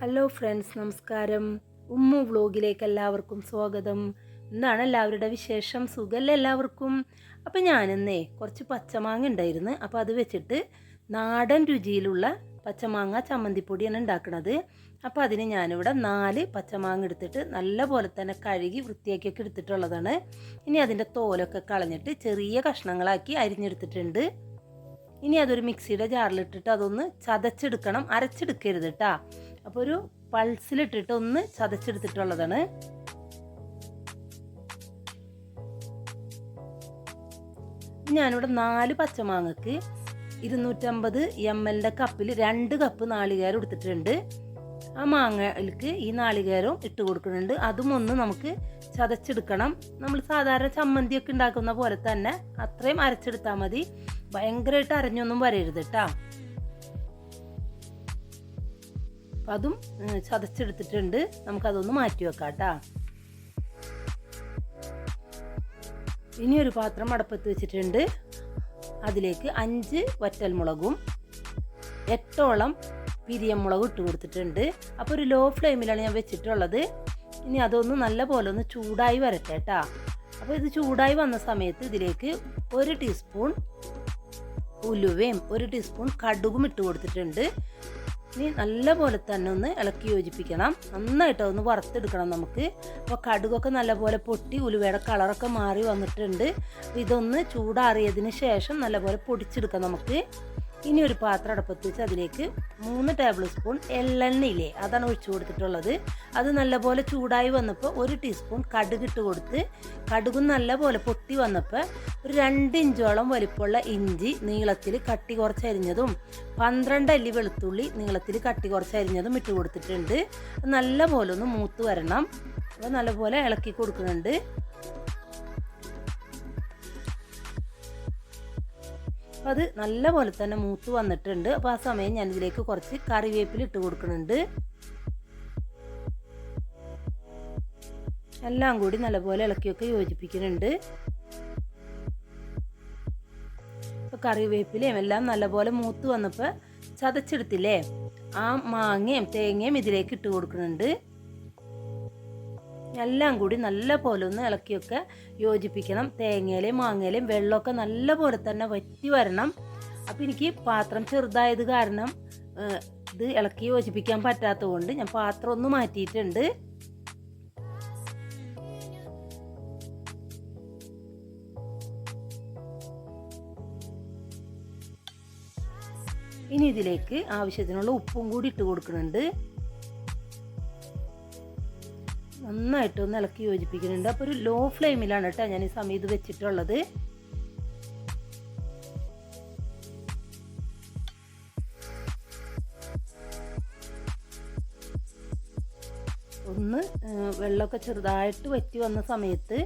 Hello friends, നമസ്കാരം. Umm വ്ലോഗിലേക്ക് എല്ലാവർക്കും സ്വാഗതം. എന്താണ് എല്ലാവരുടെ വിശേഷം? സുഖമല്ലേ എല്ലാവർക്കും? അപ്പോൾ ഞാനിന്നേ കുറച്ച് പച്ചമാങ്ങ ഉണ്ടായിരുന്നു. അപ്പോൾ അത് വെച്ചിട്ട് നാടൻ രുചിയിലുള്ള പച്ചമാങ്ങ ചമ്മന്തിപ്പൊടിയാണ് ഉണ്ടാക്കുന്നത്. അപ്പോൾ അതിന് ഞാനിവിടെ 4 പച്ചമാങ്ങ എടുത്തിട്ട് നല്ല പോലെ തന്നെ കഴുകി വൃത്തിയാക്കിയൊക്കെ എടുത്തിട്ടുള്ളതാണ്. ഇനി അതിൻ്റെ തോലൊക്കെ കളഞ്ഞിട്ട് ചെറിയ കഷ്ണങ്ങളാക്കി അരിഞ്ഞെടുത്തിട്ടുണ്ട്. ഇനി അതൊരു മിക്സിയുടെ ജാറിലിട്ടിട്ട് അതൊന്ന് ചതച്ചെടുക്കണം, അരച്ചെടുക്കരുത് കേട്ടോ. അപ്പോൾ ഒരു പൾസിലിട്ടിട്ട് ഒന്ന് ചതച്ചെടുത്തിട്ടുള്ളതാണ്. ഞാനിവിടെ 4 പച്ചമാങ്ങക്ക് 250 ml കപ്പിൽ 2 കപ്പ് നാളികേരം എടുത്തിട്ടുണ്ട്. ആ മാങ്ങയിലേക്ക് ഈ നാളികേരവും ഇട്ട് കൊടുക്കുന്നുണ്ട്. അതും ഒന്ന് നമുക്ക് ചതച്ചെടുക്കണം. നമ്മൾ സാധാരണ ചമ്മന്തിയൊക്കെ ഉണ്ടാക്കുന്ന പോലെ തന്നെ അത്രയും അരച്ചെടുത്താൽ മതി. ഭയങ്കരമായിട്ട് അരഞ്ഞൊന്നും വരരുത് കേട്ടോ. അപ്പം അതും ചതച്ചെടുത്തിട്ടുണ്ട്. നമുക്കതൊന്ന് മാറ്റി വെക്കാം കേട്ടോ. ഇനി ഒരു പാത്രം അടപ്പത്ത് വെച്ചിട്ടുണ്ട്. അതിലേക്ക് 5 വറ്റൽമുളകും 8ഓളം പിരിയമുളകും ഇട്ട് കൊടുത്തിട്ടുണ്ട്. അപ്പോൾ ഒരു ലോ ഫ്ലെയിമിലാണ് ഞാൻ വെച്ചിട്ടുള്ളത്. ഇനി അതൊന്ന് നല്ല പോലെ ഒന്ന് ചൂടായി വരട്ടെ കേട്ടോ. അപ്പോൾ ഇത് ചൂടായി വന്ന സമയത്ത് ഇതിലേക്ക് 1 ടീസ്പൂൺ ഉലുവയും 1 ടീസ്പൂൺ കടുകും ഇട്ട് കൊടുത്തിട്ടുണ്ട്. ഇനി നല്ല പോലെ തന്നെ ഒന്ന് ഇളക്കി യോജിപ്പിക്കണം. നന്നായിട്ട് ഒന്ന് വറുത്തെടുക്കണം നമുക്ക്. അപ്പോൾ കടുകൊക്കെ നല്ലപോലെ പൊട്ടി ഉലുവയുടെ കളറൊക്കെ മാറി വന്നിട്ടുണ്ട്. അപ്പോൾ ഇതൊന്ന് ചൂടാറിയതിന് ശേഷം നല്ലപോലെ പൊടിച്ചെടുക്കാം നമുക്ക്. ഇനി ഒരു പാത്രം അടപ്പത്ത് വെച്ച് അതിലേക്ക് 3 ടേബിൾ സ്പൂൺ എള്ളെണ്ണയില്ലേ, അതാണ് ഒഴിച്ചു കൊടുത്തിട്ടുള്ളത്. അത് നല്ലപോലെ ചൂടായി വന്നപ്പോൾ 1 ടീസ്പൂൺ കടുക് ഇട്ട് കൊടുത്ത് കടുകും നല്ലപോലെ പൊട്ടി വന്നപ്പോൾ ഒരു 2 ഇഞ്ചോളം വലിപ്പമുള്ള ഇഞ്ചി നീളത്തിൽ കട്ടി കുറച്ച് അരിഞ്ഞതും 12 അല്ലി വെളുത്തുള്ളി നീളത്തിൽ കട്ടി കുറച്ച് അരിഞ്ഞതും ഇട്ട് കൊടുത്തിട്ടുണ്ട്. നല്ലപോലെ ഒന്ന് മൂത്ത് വരണം. അപ്പോൾ നല്ലപോലെ ഇളക്കി കൊടുക്കുന്നുണ്ട്. അപ്പോൾ അത് നല്ല പോലെ തന്നെ മൂത്ത് വന്നിട്ടുണ്ട്. അപ്പോൾ ആ സമയം ഞാനിതിലേക്ക് കുറച്ച് കറിവേപ്പില ഇട്ട് കൊടുക്കുന്നുണ്ട്. എല്ലാം കൂടി നല്ലപോലെ ഇളക്കിയൊക്കെ യോജിപ്പിക്കുന്നുണ്ട്. അപ്പോൾ കറിവേപ്പിലയും എല്ലാം നല്ലപോലെ മൂത്ത് വന്നപ്പോൾ ചതച്ചെടുത്തില്ലേ ആ മാങ്ങയും തേങ്ങയും ഇതിലേക്ക് ഇട്ട് കൊടുക്കുന്നുണ്ട്. എല്ലാം കൂടി നല്ല പോലെ ഒന്ന് ഇളക്കിയൊക്കെ യോജിപ്പിക്കണം. തേങ്ങയിലേയും മാങ്ങയിലേയും വെള്ളമൊക്കെ നല്ല പോലെ തന്നെ വറ്റി വരണം. അപ്പോൾ എനിക്ക് പാത്രം ചെറുതായത് കാരണം ഇത് ഇളക്കി യോജിപ്പിക്കാൻ പറ്റാത്തത് കൊണ്ട് ഞാൻ പാത്രം ഒന്ന് മാറ്റിയിട്ടുണ്ട്. ഇനി ഇതിലേക്ക് ആവശ്യത്തിനുള്ള ഉപ്പും കൂടി ഇട്ട് കൊടുക്കുന്നുണ്ട്. നന്നായിട്ടൊന്ന് ഇളക്കി യോജിപ്പിക്കുന്നുണ്ട്. അപ്പോൾ ഒരു ലോ ഫ്ലെയിമിലാണ് കേട്ടോ ഞാൻ ഈ സമയം ഇത് വെച്ചിട്ടുള്ളത്. ഒന്ന് വെള്ളമൊക്കെ ചെറുതായിട്ട് വറ്റി വന്ന സമയത്ത്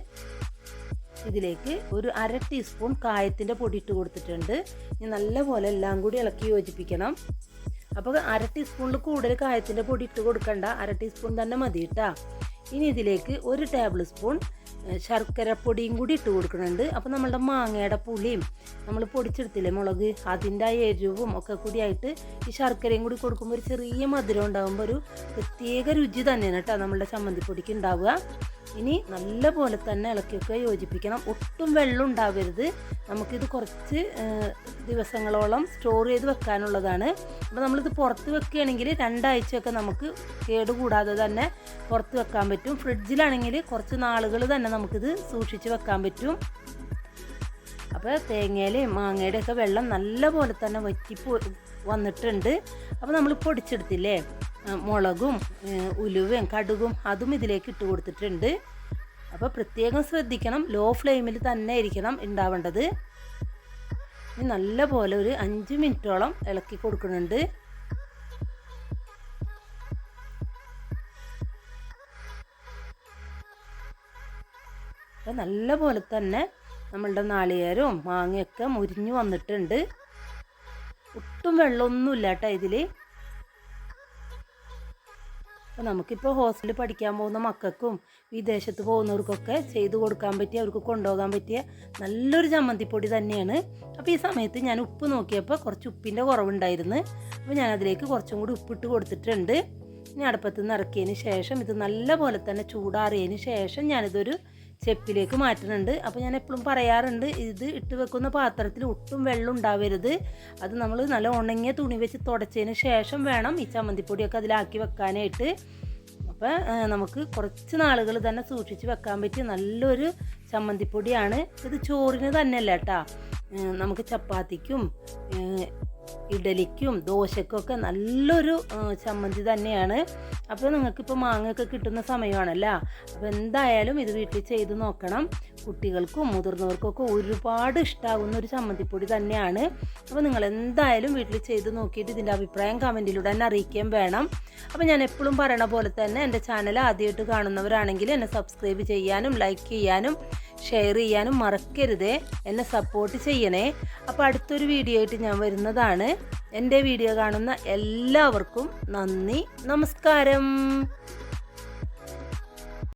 ഇതിലേക്ക് ഒരു 1/2 ടീസ്പൂൺ കായത്തിൻ്റെ പൊടി ഇട്ട് കൊടുത്തിട്ടുണ്ട്. ഇനി നല്ലപോലെ എല്ലാം കൂടി ഇളക്കി യോജിപ്പിക്കണം. അപ്പോൾ 1/2 ടീസ്പൂണിൽ കൂടുതൽ കായത്തിൻ്റെ പൊടി ഇട്ട് കൊടുക്കണ്ട, 1/2 ടീസ്പൂൺ തന്നെ മതി കേട്ടോ. ഇനി ഇതിലേക്ക് 1 ടേബിൾ സ്പൂൺ ശർക്കരപ്പൊടിയും കൂടി ഇട്ട് കൊടുക്കുന്നുണ്ട്. അപ്പോൾ നമ്മളുടെ മാങ്ങയുടെ പുളിയും നമ്മൾ പൊടിച്ചെടുത്തില്ലേ മുളക്, അതിൻ്റെ എരിവും ഒക്കെ കൂടിയായിട്ട് ഈ ശർക്കരയും കൂടി കൊടുക്കുമ്പോൾ ഒരു ചെറിയ മധുരം ഉണ്ടാകുമ്പോൾ ഒരു പ്രത്യേക രുചി തന്നെയാണ് കേട്ടോ നമ്മളുടെ ചമ്മന്തിപ്പൊടിക്ക് ഉണ്ടാവുക. ഇനി നല്ല പോലെ തന്നെ ഇളക്കിയൊക്കെ യോജിപ്പിക്കണം. ഒട്ടും വെള്ളം ഉണ്ടാവരുത്. നമുക്കിത് കുറച്ച് ദിവസങ്ങളോളം സ്റ്റോർ ചെയ്ത് വെക്കാനുള്ളതാണ്. അപ്പോൾ നമ്മളിത് പുറത്ത് വെക്കുകയാണെങ്കിൽ 2 ആഴ്ചയൊക്കെ നമുക്ക് കേടുകൂടാതെ തന്നെ പുറത്ത് വെക്കാൻ പറ്റും. ഫ്രിഡ്ജിലാണെങ്കിൽ കുറച്ച് നാളുകൾ തന്നെ നമുക്കിത് സൂക്ഷിച്ച് വെക്കാൻ പറ്റും. അപ്പോൾ തേങ്ങയിലെയും മാങ്ങയുടെ ഒക്കെ വെള്ളം നല്ല പോലെ തന്നെ വറ്റി വന്നിട്ടുണ്ട്. അപ്പോൾ നമ്മൾ പൊടിച്ചെടുത്തില്ലേ മുളകും ഉലുവയും കടുകും അതും ഇതിലേക്ക് ഇട്ട് കൊടുത്തിട്ടുണ്ട്. അപ്പോൾ പ്രത്യേകം ശ്രദ്ധിക്കണം, ലോ ഫ്ലെയിമിൽ തന്നെ ഇരിക്കണം ഉണ്ടാവേണ്ടത്. ഇനി നല്ല പോലെ ഒരു 5 മിനിറ്റോളം ഇളക്കി കൊടുക്കുന്നുണ്ട്. അപ്പോൾ നല്ല പോലെ തന്നെ നമ്മളുടെ നാളികേരവും മാങ്ങയൊക്കെ മുരിഞ്ഞു വന്നിട്ടുണ്ട്. ഒട്ടും വെള്ളമൊന്നുമില്ല കേട്ടോ ഇതിൽ. അപ്പോൾ നമുക്കിപ്പോൾ ഹോസ്റ്റലിൽ പഠിക്കാൻ പോകുന്ന മക്കൾക്കും വിദേശത്ത് പോകുന്നവർക്കൊക്കെ ചെയ്ത് കൊടുക്കാൻ പറ്റിയ, അവർക്ക് കൊണ്ടുപോകാൻ പറ്റിയ നല്ലൊരു ചമ്മന്തിപ്പൊടി തന്നെയാണ്. അപ്പോൾ ഈ സമയത്ത് ഞാൻ ഉപ്പ് നോക്കിയപ്പോൾ കുറച്ച് ഉപ്പിൻ്റെ കുറവുണ്ടായിരുന്നു. അപ്പോൾ ഞാനതിലേക്ക് കുറച്ചും കൂടി ഉപ്പിട്ട് കൊടുത്തിട്ടുണ്ട്. ഇനി അടുപ്പത്ത് നിന്ന് ഇറക്കിയതിന് ശേഷം ഇത് നല്ലപോലെ തന്നെ ചൂടാറിയതിന് ശേഷം ഞാനിതൊരു ചെപ്പിലേക്ക് മാറ്റുന്നുണ്ട്. അപ്പോൾ ഞാൻ എപ്പോഴും പറയാറുണ്ട്, ഇത് ഇട്ട് വെക്കുന്ന പാത്രത്തിൽ ഒട്ടും വെള്ളം ഉണ്ടാവരുത്. അത് നമ്മൾ നല്ല ഉണങ്ങിയ തുണി വെച്ച് തുടച്ചതിന് ശേഷം വേണം ഈ ചമ്മന്തിപ്പൊടിയൊക്കെ അതിലാക്കി വെക്കാനായിട്ട്. അപ്പോൾ നമുക്ക് കുറച്ച് നാളുകൾ തന്നെ സൂക്ഷിച്ച് വെക്കാൻ പറ്റിയ നല്ലൊരു ചമ്മന്തിപ്പൊടിയാണ് ഇത്. ചോറിന് തന്നെയല്ല കേട്ടോ, നമുക്ക് ചപ്പാത്തിക്കും ഇഡലിക്കും ദോശക്കൊക്കെ നല്ലൊരു ചമ്മന്തി തന്നെയാണ്. അപ്പോൾ നിങ്ങൾക്കിപ്പോൾ മാങ്ങയൊക്കെ കിട്ടുന്ന സമയമാണല്ലോ, അപ്പോൾ എന്തായാലും ഇത് വീട്ടിൽ ചെയ്ത് നോക്കണം. കുട്ടികൾക്കും മുതിർന്നവർക്കൊക്കെ ഒരുപാട് ഇഷ്ടമാകുന്ന ഒരു ചമ്മന്തിപ്പൊടി തന്നെയാണ്. അപ്പോൾ നിങ്ങൾ എന്തായാലും വീട്ടിൽ ചെയ്ത് നോക്കിയിട്ട് ഇതിൻ്റെ അഭിപ്രായം കമൻറ്റിലൂടെ തന്നെ അറിയിക്കുകയും വേണം. അപ്പോൾ ഞാൻ എപ്പോഴും പറയണ പോലെ തന്നെ എൻ്റെ ചാനൽ ആദ്യമായിട്ട് കാണുന്നവരാണെങ്കിൽ എന്നെ സബ്സ്ക്രൈബ് ചെയ്യാനും ലൈക്ക് ചെയ്യാനും ഷെയർ ചെയ്യാനും മറക്കരുതേ. എന്നെ സപ്പോർട്ട് ചെയ്യണേ. അപ്പോൾ അടുത്തൊരു വീഡിയോ ആയിട്ട് ഞാൻ വരുന്നതാണ്. എൻ്റെ വീഡിയോ കാണുന്ന എല്ലാവർക്കും നന്ദി, നമസ്കാരം.